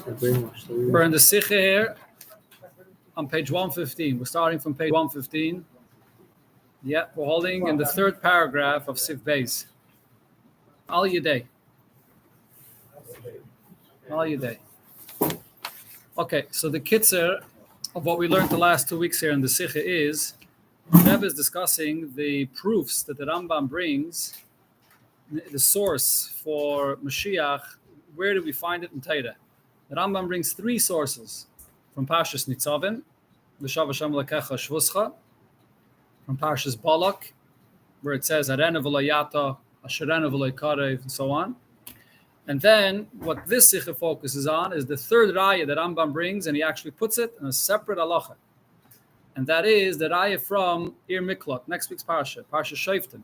We're in the Sikha here on page 115. We're starting from page 115. Yeah, we're holding in the third paragraph of Sif Beis. Al Yedei. Al Yedei. Okay, so the kitzer of what we learned the last 2 weeks here in the Sikha is Rebbe is discussing the proofs that the Rambam brings, the source for Moshiach. Where do we find it in Torah? The Rambam brings 3 sources from Parshas Nitzavim, L'shav Hashem Lekecha Shvuscha, from Parshas Balak, where it says Arena v'lo yata, Asherena v'lo karev, and so on. And then what this Sikha focuses on is the third raya that Rambam brings, and he actually puts it in a separate halacha. And that is the raya from Ir Miklot, next week's parsha, Parsha Shoftim,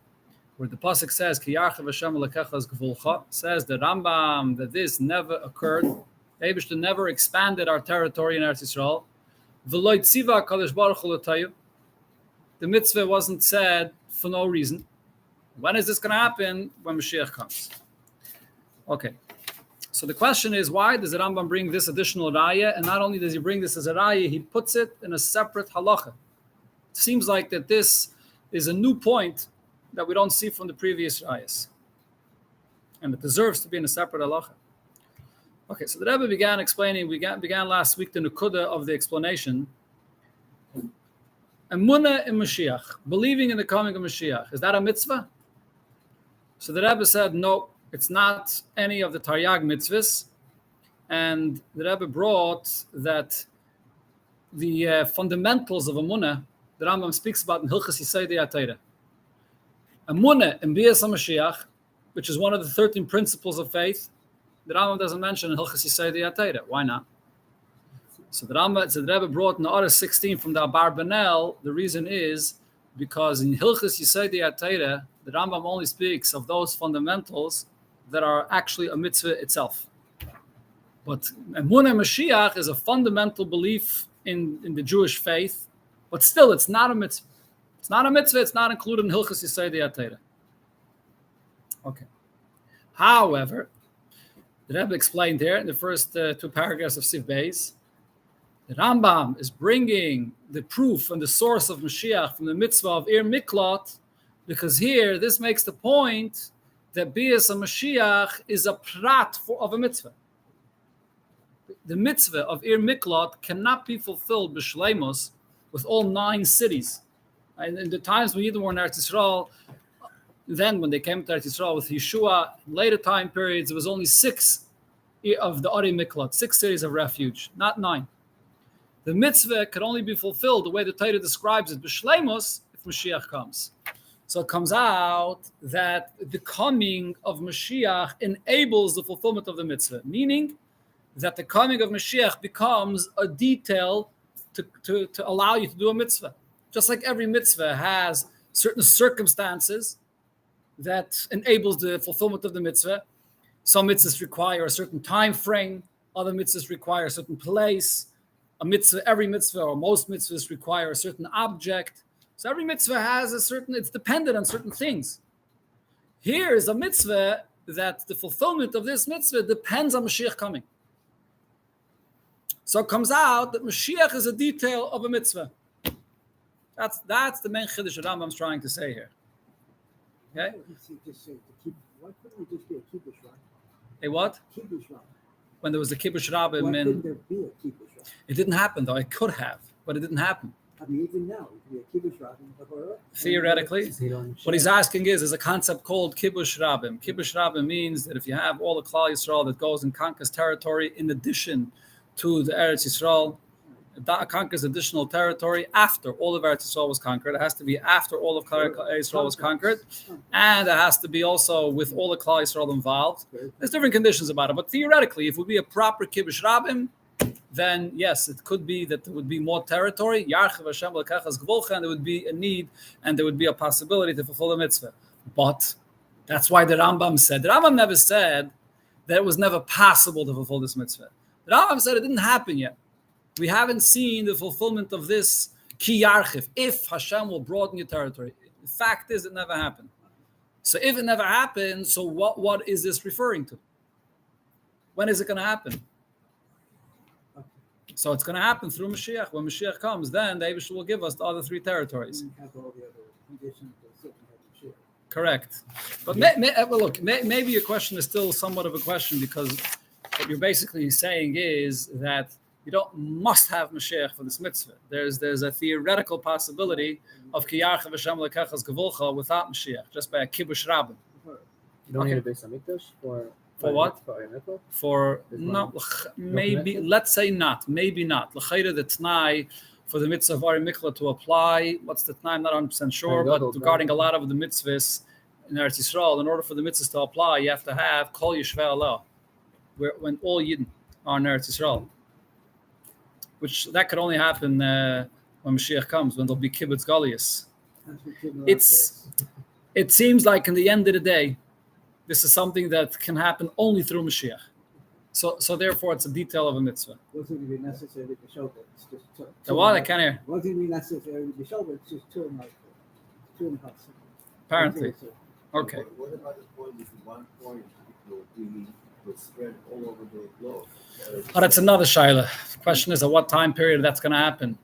where the pasuk says, Ki yarchav Hashem lekechas gevulcha, says the Rambam that this never occurred. Eibishter never expanded our territory in Eretz Yisrael. V'lo tziva HaKadosh Baruch Hu l'tayu. The mitzvah wasn't said for no reason. When is this going to happen? When Mashiach comes. Okay. So the question is, why does the Rambam bring this additional raya? And not only does he bring this as a raya, he puts it in a separate halacha. It seems like that this is a new point that we don't see from the previous rayas. And it deserves to be in a separate halacha. Okay, so the Rebbe began explaining, we began last week the Nukuda of the explanation. Emunah in Mashiach, believing in the coming of Mashiach, is that a mitzvah? So the Rebbe said, no, it's not any of the Taryag mitzvahs. And the Rebbe brought that the fundamentals of Emunah, the Rambam speaks about in Hilchas Yisodei HaTorah. Emunah in Bias HaMashiach, which is one of the 13 principles of faith, the Rambam doesn't mention in Hilchas Yisodei HaTorah. Why not? So the Rebbe brought in Orah 16 from the Abarbanel. The reason is because in Hilchas Yisodei HaTorah, the Rambam only speaks of those fundamentals that are actually a mitzvah itself. But Emunah Mashiach is a fundamental belief in the Jewish faith, but still it's not a mitzvah. It's not a mitzvah, it's not included in Hilchas Yisodei HaTorah. Okay. However, the Rebbe explained there in the first 2 paragraphs of Sif Beis, the Rambam is bringing the proof and the source of Mashiach from the mitzvah of Ir Miklot, because here this makes the point that Bias HaMashiach is a prat of a mitzvah. The mitzvah of Ir Miklot cannot be fulfilled b'shleimus with all 9 cities. And in the times when Yidden were in Eretz Yisrael, then when they came to Eretz Yisrael with Yeshua, later time periods, it was only 6 of the Ari Miklot, 6 cities of refuge, not 9. The mitzvah could only be fulfilled the way the Torah describes it, b'shleimus, if Mashiach comes. So it comes out that the coming of Mashiach enables the fulfillment of the mitzvah, meaning that the coming of Mashiach becomes a detail to allow you to do a mitzvah. Just like every mitzvah has certain circumstances that enables the fulfillment of the mitzvah. Some mitzvahs require a certain time frame, other mitzvahs require a certain place. A mitzvah, every mitzvah or most mitzvahs require a certain object. So every mitzvah has it's dependent on certain things. Here is a mitzvah that the fulfillment of this mitzvah depends on Mashiach coming. So it comes out that Mashiach is a detail of a mitzvah. That's the main chiddush that Rambam's trying to say here. Okay? Why couldn't it just be a kibbush rabbi? A what? Kibbush rabbi. When there was the kibbush rabbi. Why couldn't there be a kibbush rabbi? It didn't happen though. It could have, but it didn't happen. I mean, even now, it could be a kibbush rabbi in the Torah. Theoretically, what he's asking is a concept called kibush rabbim. Kibush rabbim means that if you have all the Klal Yisrael that goes and conquers territory in addition to the Eretz Yisrael, that conquers additional territory after all of Eretz Yisrael was conquered. It has to be after all of Klal Yisrael was conquered, and it has to be also with all the Klal Yisrael involved. There's different conditions about it, but theoretically, if it would be a proper kibush rabbim, then yes, it could be that there would be more territory, Yarchav Hashem Lekechas Gvolcha, and there would be a need and there would be a possibility to fulfill the mitzvah. But that's why the Rambam said, the Rambam never said that it was never possible to fulfill this mitzvah. The Rambam said it didn't happen yet. We haven't seen the fulfillment of this ki yarchiv, if Hashem will broaden your territory. The fact is it never happened. So if it never happened, so what is this referring to? When is it going to happen? So it's going to happen through Mashiach. When Mashiach comes, then the Eibush will give us the other three territories. And have all the other conditions that still have Mashiach. Correct. But look, maybe your question is still somewhat of a question, because what you're basically saying is that you don't must have Mashiach for this mitzvah. There's a theoretical possibility of Kiyarcha V'Shem Lekechas Gevulcha without Mashiach, just by a Kibush Rabbin. You don't need a Beis Hamikdash for what? For No, maybe, let's say not. Maybe not. L'chayda, the T'nai for the mitzvah of Ari Mikla to apply. What's the T'nai? I'm not 100% sure, but regarding a lot of the mitzvahs in Eretz Yisrael, in order for the mitzvahs to apply, you have to have Kol Yishvei Allah, when all Yidden are in Eretz Yisrael. Which that could only happen when Mashiach comes, when there'll be kibbutz galius. It seems like in the end of the day, this is something that can happen only through Mashiach. So therefore, it's a detail of a mitzvah. Wasn't going to be necessary to be shovel. It's just two. The what? I can't hear. Wasn't going to be necessary to be shovel. It's just 2.5 seconds. Apparently. Okay. What about the point if one point will spread all over the globe? Oh, that's another shaila. The question is at what time period that's going to happen.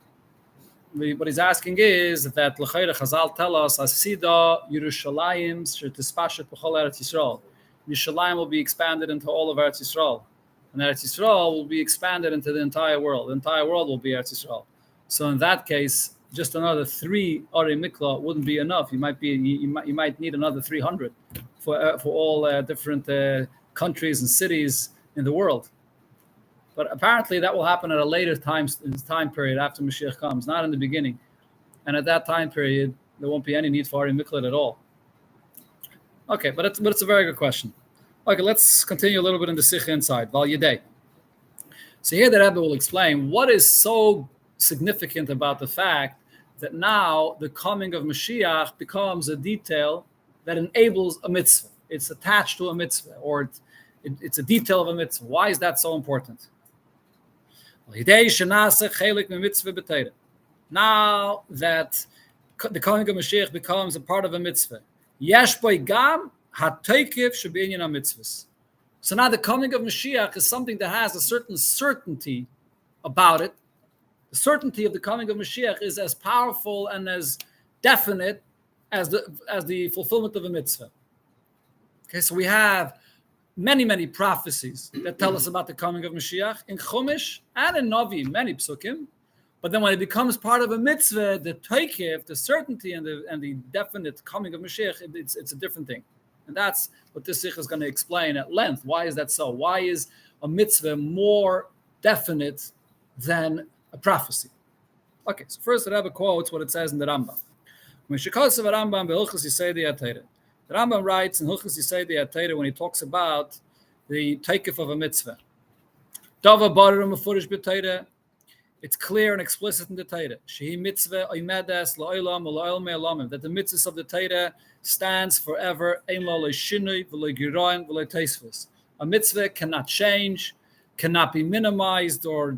What he's asking is that L'chayra Chazal tell us Asida Yerushalayim Shetispashet B'chol Eretz Yisrael. Yerushalayim will be expanded into all of Eretz Yisrael, and Eretz Yisrael will be expanded into the entire world. The entire world will be Eretz Yisrael. So in that case, just another 3 Ari Mikla wouldn't be enough. You might need another 300 for all different countries and cities in the world. But apparently that will happen at a later time period after Mashiach comes, not in the beginning. And at that time period, there won't be any need for Ari Miklat at all. Okay, but it's a very good question. Okay, let's continue a little bit in the Sikha inside, Val Yedei. So here the Rebbe will explain what is so significant about the fact that now the coming of Mashiach becomes a detail that enables a mitzvah. It's attached to a mitzvah, or it's a detail of a mitzvah. Why is that so important? Now that the coming of Mashiach becomes a part of a mitzvah. So now the coming of Mashiach is something that has a certain certainty about it. The certainty of the coming of Mashiach is as powerful and as definite as the fulfillment of a mitzvah. Okay, so we have many prophecies that tell us about the coming of Mashiach in Chumash and in Navi, many psukim. But then when it becomes part of a mitzvah, the taikif, the certainty and the definite coming of Mashiach, it's a different thing. And that's what this sikh is going to explain at length. Why is that so? Why is a mitzvah more definite than a prophecy? Okay, so first the Rebbe quotes what it says in the Rambam. The Rambam writes in Hilchos Yisaydi HaTorah when he talks about the taikif of a mitzvah. It's clear and explicit in the Torah. Shehi mitzvah oimedes la'olam u'la'olmei olamim. That the mitzvah of the Torah stands forever. Ein lo le'shinui v'lo giroin v'lo teisvus. A mitzvah cannot change, cannot be minimized or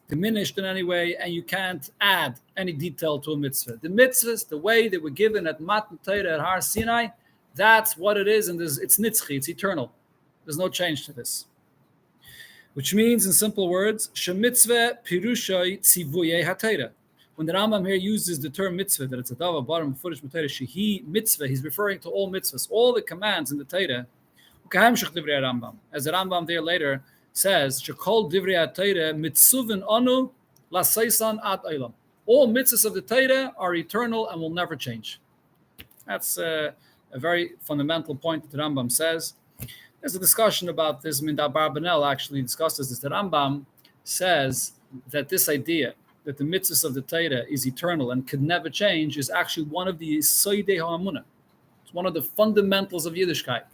diminished in any way, and you can't add any detail to a mitzvah. The mitzvahs, the way they were given at Matan Torah at Har Sinai, that's what it is, and it's nitzchi, it's eternal. There's no change to this. Which means, in simple words, shemitzvah pirushai tzivuye haTorah. When the Rambam here uses the term mitzvah, that it's a davar baram furish b'Torah, shehi mitzvah, he's referring to all mitzvahs, all the commands in the Torah. As the Rambam there later says, shekol divrei haTorah mitzuvin anu laseisan ad olam. All mitzvahs of the Torah are eternal and will never change. That's a very fundamental point that the Rambam says. There's a discussion about this. Mindar Barbanel actually discusses this. The Rambam says that this idea that the mitzvahs of the Torah is eternal and could never change is actually one of the Yisoidei HaAmunah. It's one of the fundamentals of Yiddishkeit.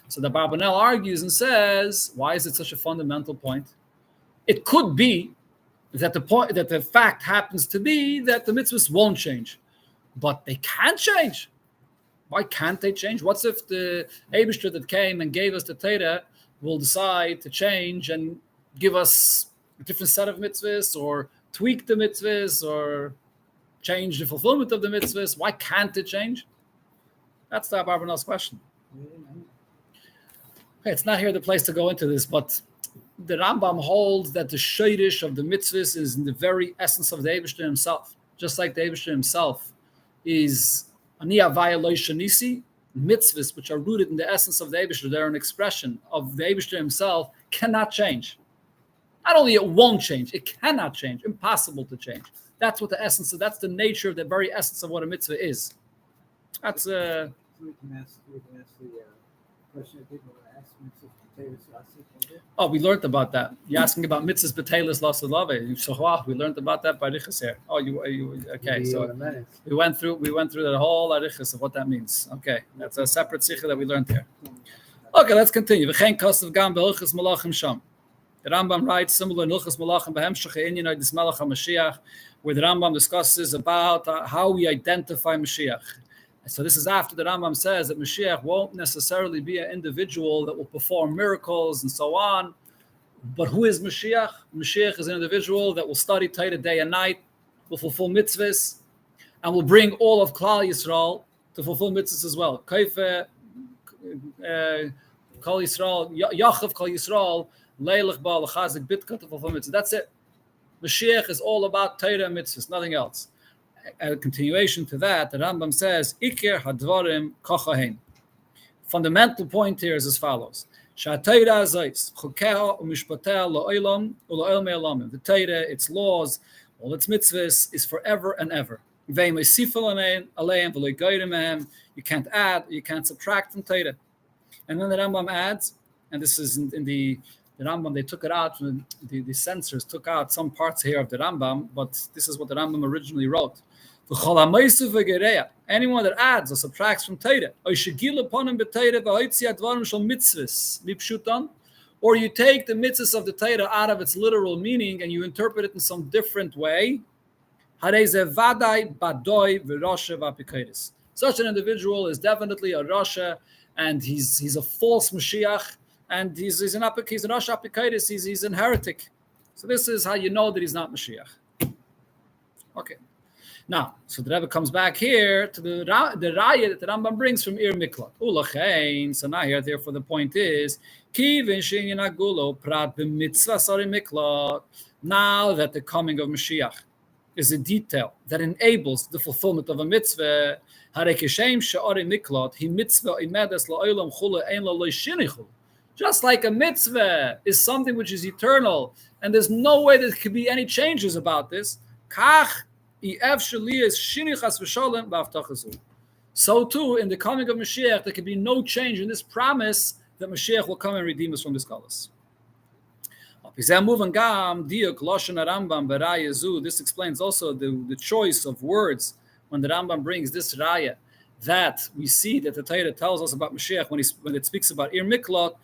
So the Barbanel argues and says, why is it such a fundamental point? It could be that the fact happens to be that the mitzvahs won't change, but they can change. Why can't they change? What's if the Eibishter that came and gave us the Torah will decide to change and give us a different set of mitzvahs or tweak the mitzvahs or change the fulfillment of the mitzvahs? Why can't it change? That's the Barbanel's question. Okay, it's not here the place to go into this, but the Rambam holds that the shayrish of the mitzvahs is in the very essence of the Eibishter himself. Just like the Eibishter himself is ani avaya lo shanisi, mitzvahs which are rooted in the essence of the Eibishter, they're an expression of the Eibishter himself, cannot change. Not only it won't change, it cannot change, impossible to change. That's what the essence of, that's the nature of the very essence of what a mitzvah is. That's So we can ask the question I didn't want to ask Mrs. Potatoes last week. Oh, we learned about that. You're asking about mitzvahs betelis lasalave. So wow, we learned about that by Arichas here. Oh, you okay? So we went through the whole Arichas of what that means. Okay, that's a separate sikha that we learned here. Okay, let's continue. V'chein kasav gam be'ilchas malachim sham. The Rambam writes similar in Ilchas Malachim Behemshach Inyan this Melech HaMashiach, where the Rambam discusses about how we identify Mashiach. So this is after the Rambam says that Mashiach won't necessarily be an individual that will perform miracles and so on. But who is Mashiach? Mashiach is an individual that will study Torah day and night, will fulfill mitzvahs, and will bring all of Klal Yisrael to fulfill mitzvahs as well. Kaife, Kol Yisrael, Yachav Kol Yisrael, Leilich Baal Chazik Bitka to fulfill mitzvahs. That's it. Mashiach is all about Torah and mitzvahs, nothing else. A continuation to that, the Rambam says, Iker hadvarim kochahen. Fundamental point here is as follows. The Torah, its laws, all its mitzvahs is forever and ever. You can't add, you can't subtract from Torah. And then the Rambam adds, and this is in the Rambam, they took it out, the censors took out some parts here of the Rambam, but this is what the Rambam originally wrote. Anyone that adds or subtracts from Torah, or you take the mitzvahs of the Torah out of its literal meaning and you interpret it in some different way, such an individual is definitely a Rasha, and he's a false Mashiach, and he's a Rasha Apikaitis, he's a heretic. So this is how you know that he's not Mashiach. Okay. Now, so the Rebbe comes back here to the raya that the Rambam brings from Ir Miklat. Ulachein. So now here, therefore, the point is, now that the coming of Mashiach is a detail that enables the fulfillment of a mitzvah, just like a mitzvah is something which is eternal, and there's no way there could be any changes about this, so too, in the coming of Mashiach, there can be no change in this promise that Mashiach will come and redeem us from this galus. This explains also the choice of words when the Rambam brings this raya, that we see that the Torah tells us about Mashiach when it speaks about Ir Miklat,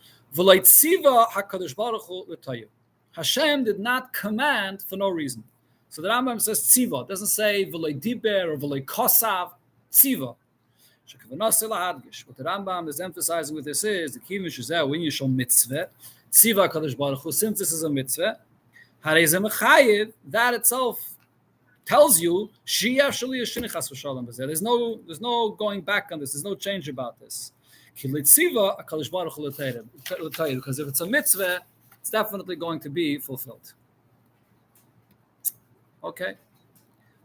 Hashem did not command for no reason. So the Rambam says tziva. It doesn't say v'lei diber or v'lei kosav. Tziva. What the Rambam is emphasizing with this is the kivish is when you show mitzvah. Tziva Kadosh Baruch Hu. Since this is a mitzvah, that itself tells you there's no going back on this. There's no change about this. Because if it's a mitzvah, it's definitely going to be fulfilled. Okay,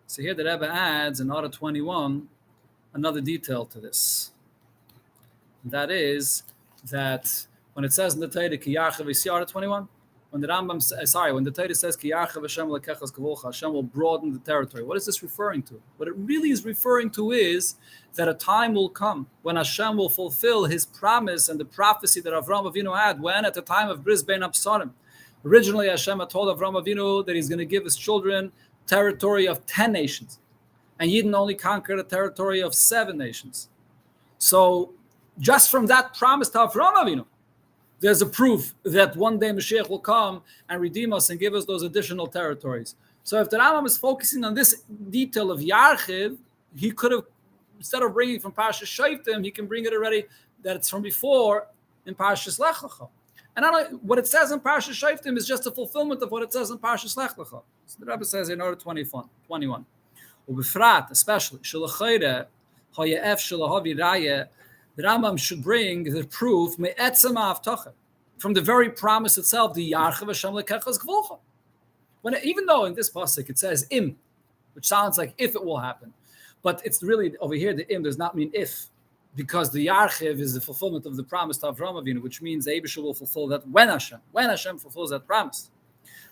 so here the Rebbe adds in Order 21 another detail to this. That is that when it says in the Torah, Ki Yarchav, you see Order 21? When the Rambam, when the Torah says Ki Yarchav Hashem lekechas kavulcha, Hashem will broaden the territory. What is this referring to? What it really is referring to is that a time will come when Hashem will fulfill His promise and the prophecy that Avraham Avinu had when at the time of Bris Bein Absarim. Originally, Hashem had told Avraham Avinu that He's going to give His children territory of 10 nations. And Yidden only conquered a territory of 7 nations. So, just from that promise to Avraham Avinu, there's a proof that one day Mashiach will come and redeem us and give us those additional territories. So, if the Rambam is focusing on this detail of Yarchiv, he could have, instead of bringing from Parashas Shoftim, he can bring it already that it's from before in Parashas Lech Lecha. And what it says in Parashas Shoftim is just a fulfillment of what it says in Parashas Lech Lecha. So the Rebbe says in Order 21. Ubefrat, especially, the Rambam should bring the proof, from the very promise itself, the Yarchav Hashem lekechas gvulcha. Even though in this pasuk it says im, which sounds like if it will happen, but it's really over here the im does not mean if, because the Yarchiv is the fulfillment of the promise to Avraham Avinu, which means the Eibusha will fulfill that when Hashem fulfills that promise.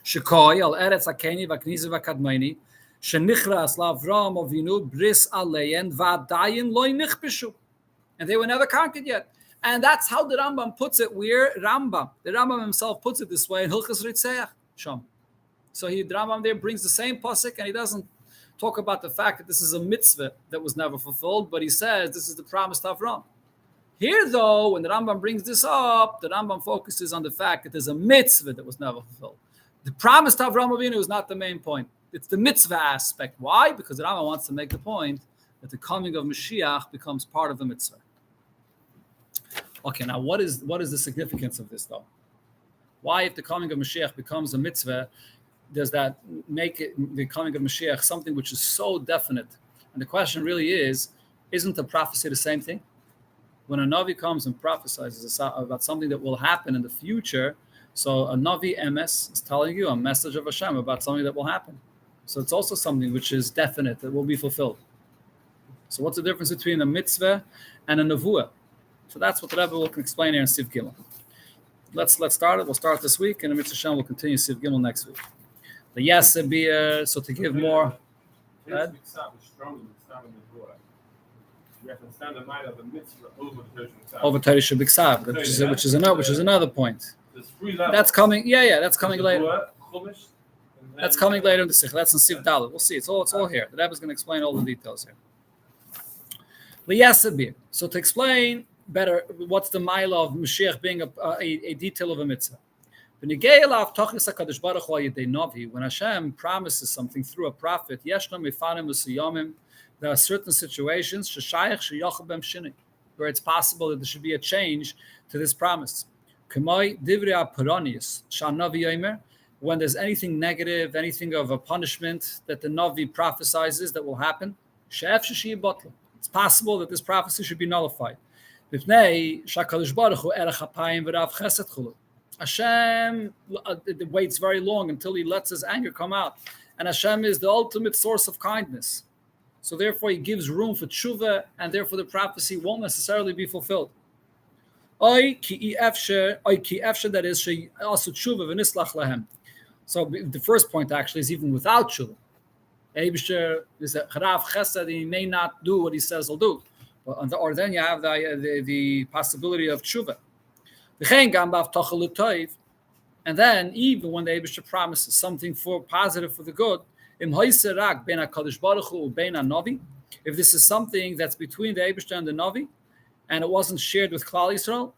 Shekoi al eretz hakeni v'aknizi v'kadmaini shenichras la'Avraham Avinu bris aleyen v'adayin loy nichbishu, and they were never conquered yet. And that's how the Rambam puts it. The Rambam himself puts it this way in Hilchos Ritzeach Sham. So the Rambam there brings the same pasuk, and he doesn't talk about the fact that this is a mitzvah that was never fulfilled, but he says this is the promise to Avraham. Here, though, when the Rambam brings this up, the Rambam focuses on the fact that there's a mitzvah that was never fulfilled. The promise to Avraham Avinu is not the main point. It's the mitzvah aspect. Why? Because the Rambam wants to make the point that the coming of Mashiach becomes part of the mitzvah. Okay, now what is the significance of this, though? Why, if the coming of Mashiach becomes a mitzvah, does that make it, the coming of Mashiach, something which is so definite? And the question really is, isn't the prophecy the same thing? When a Navi comes and prophesies about something that will happen in the future, so a Navi Emes is telling you a message of Hashem about something that will happen. So it's also something which is definite, that will be fulfilled. So what's the difference between a mitzvah and a nevuah? So that's what the Rebbe will explain here in Siv Gimel. Let's start it. We'll start this week, and the Mitzvah Shem will continue Siv Gimel next week. The Yasabir, so to give more. You have to stand the mind of the mitzvah over Torah Shabbat, which is another point. That's coming. Yeah, that's coming later. That's coming later in the Sikh. That's in Siv Dalet. We'll see. It's all here. The Rebbe is going to explain all the details here. The Yasabir. So to explain better what's the mile of Mashiach being a detail of a mitzvah. When Hashem promises something through a prophet, there are certain situations where it's possible that there should be a change to this promise. When there's anything negative, anything of a punishment that the Navi prophesizes that will happen, it's possible that this prophecy should be nullified. Hashem waits very long until he lets his anger come out. And Hashem is the ultimate source of kindness. So therefore he gives room for tshuva, and therefore the prophecy won't necessarily be fulfilled. That is, also tshuva v'nislach lahem. So the first point actually is even without tshuva. Eibusher is a charav chesed, he may not do what he says he'll do. Or then you have the possibility of tshuva. And then, even when the Eibusher promises something for positive for the good, if this is something that's between the Eibusher and the Navi, and it wasn't shared with Klal Yisrael,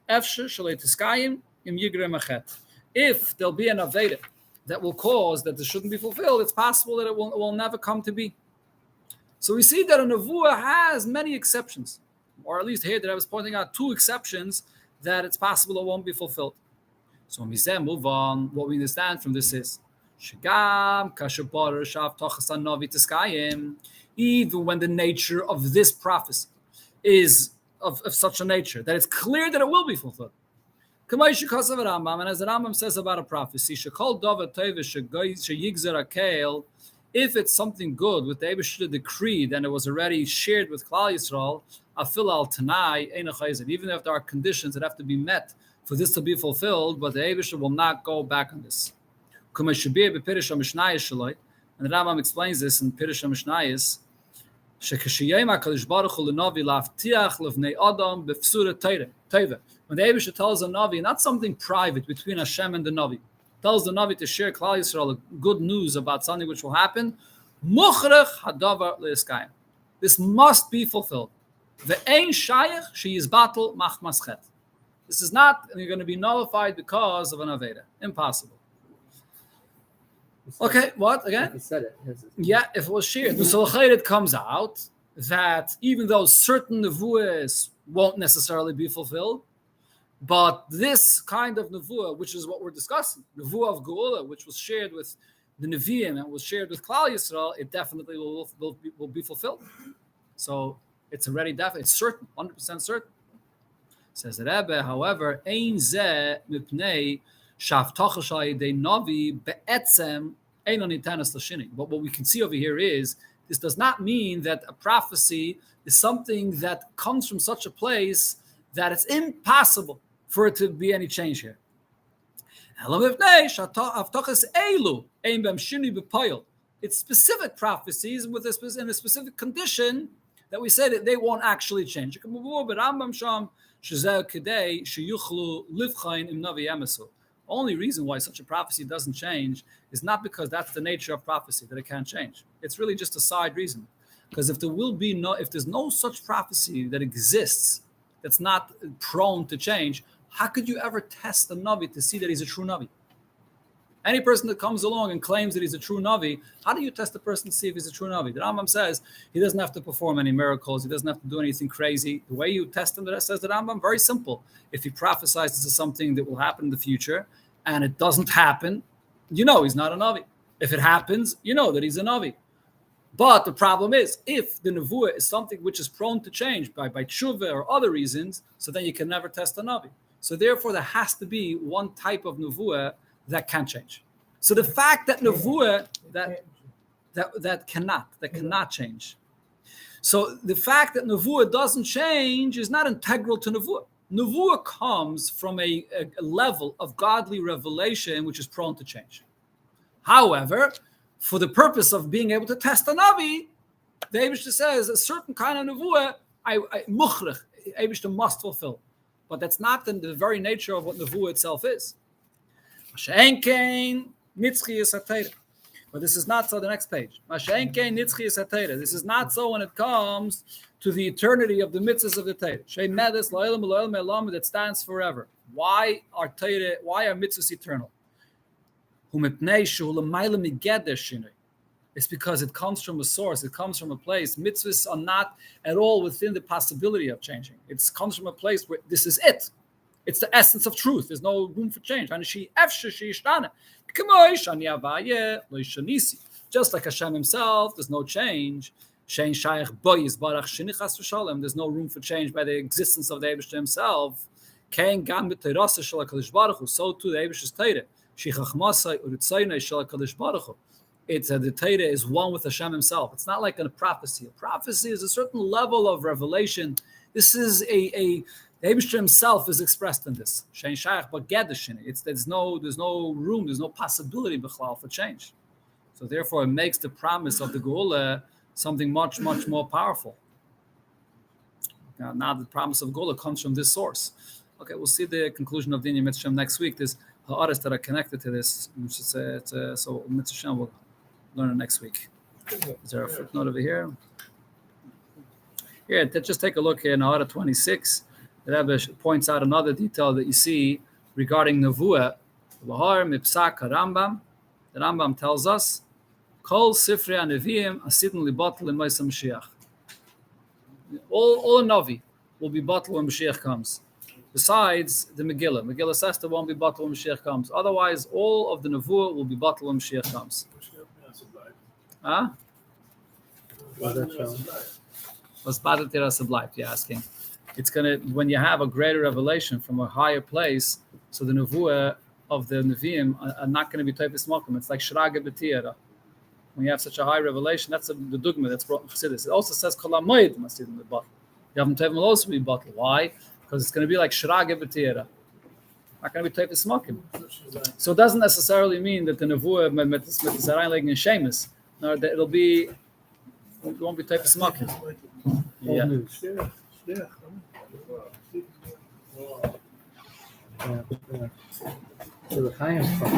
if there'll be an Aveda that will cause that this shouldn't be fulfilled, it's possible that it will never come to be. So we see that a Nevuah has many exceptions, or at least here that I was pointing out 2 exceptions that it's possible it won't be fulfilled. So when we say move on, what we understand from this is even when the nature of this prophecy is of such a nature that it's clear that it will be fulfilled. And as the Rambam says about a prophecy, if it's something good with the Eibusher decreed and it was already shared with Klal Yisrael, even if there are conditions that have to be met for this to be fulfilled, but the Eibusher will not go back on this. And the Rambam explains this in Pirish HaMishnayos. When the Eibusher tells a Navi, not something private between Hashem and the Navi, tells the Navi to share Klal Yisrael good news about something which will happen, this must be fulfilled. This is not going to be nullified because of an Aveda. Impossible. Okay, what again? He said it. Yeah, if it was shared. So it comes out that even though certain nevuahs won't necessarily be fulfilled, but this kind of nevuah, which is what we're discussing, nevuah of Geula, which was shared with the Nevi'im and was shared with Klal Yisrael, it definitely will be fulfilled. So it's already definite. It's certain, 100% certain. Says the Rebbe, however, ein ze mipnei shavtocha shayidei navi be'etzem einon nitanas l'shini. But what we can see over here is this does not mean that a prophecy is something that comes from such a place that it's impossible for it to be any change here. It's specific prophecies with in a specific condition that we say that they won't actually change. Only reason why such a prophecy doesn't change is not because that's the nature of prophecy, that it can't change. It's really just a side reason. Because if there's no such prophecy that exists that's not prone to change, how could you ever test a Navi to see that he's a true Navi? Any person that comes along and claims that he's a true Navi, how do you test the person to see if he's a true Navi? The Rambam says he doesn't have to perform any miracles. He doesn't have to do anything crazy. The way you test him, that says the Rambam, very simple. If he prophesies to something that will happen in the future and it doesn't happen, you know he's not a Navi. If it happens, you know that he's a Navi. But the problem is, if the Nevuah is something which is prone to change by tshuva or other reasons, so then you can never test a Navi. So therefore, there has to be one type of Nevuah that can change. So the fact that Nevuah that cannot change. So the fact that Nevuah doesn't change is not integral to Nevuah. Nevuah comes from a level of godly revelation which is prone to change. However, for the purpose of being able to test a Navi, the Eibishter says a certain kind of Nevuah, Mukhrich, Eibishter must fulfill. But that's not the very nature of what Nevuah itself is. But this is not so. The next page. This is not so when it comes to the eternity of the mitzvahs of the Torah. That stands forever. Why are mitzvahs eternal? It's because it comes from a source. It comes from a place. Mitzvahs are not at all within the possibility of changing. It comes from a place where this is it. It's the essence of truth. There's no room for change. Just like Hashem himself, there's no change. There's no room for change by the existence of the Eibishter himself. So too the Eibishter's Torah. The Torah is one with Hashem himself. It's not like a prophecy. A prophecy is a certain level of revelation. This is the Eibishter himself is expressed in this. There's no room, there's no possibility for change. So therefore, it makes the promise of the Geula something much, much more powerful. Now the promise of Geula comes from this source. Okay, we'll see the conclusion of Dinya Mitzvah Next week. There's ha'aris that are connected to this. So Mitzvah we'll learn it next week. Is there a footnote over here? Here, just take a look here in ha'ara 26. The Rebbe points out another detail that you see regarding Nevuah. The Rambam tells us, Kol Sifrei HaNeviim Asidin Libatel L'Moisa Mashiach. All Navi will be batel when Mashiach comes. Besides the Megillah. Megillah says there won't be batel when Mashiach comes. Otherwise, all of the Nevuah will be batel when Mashiach comes. Huh? Was Badat Tirasa bleibt, you're asking. It's gonna, when you have a greater revelation from a higher place, so the Nevuah of the Nevi'im are not going to be Teifis Mokum. It's like Shraga B'Tiyara. When you have such a high revelation, that's the dogma that's brought in Chassidus. It also says Kol HaMoed Masidim L'Batel. Yavim Tevim will also be Batel. Why? Because it's going to be like Shraga B'Tiyara. Not going to be Teifis Mokum. So it doesn't necessarily mean that the Nevuah met Zarayin Legen and Shemus. No, that it won't be Teifis Mokum. Yeah. So the Chaim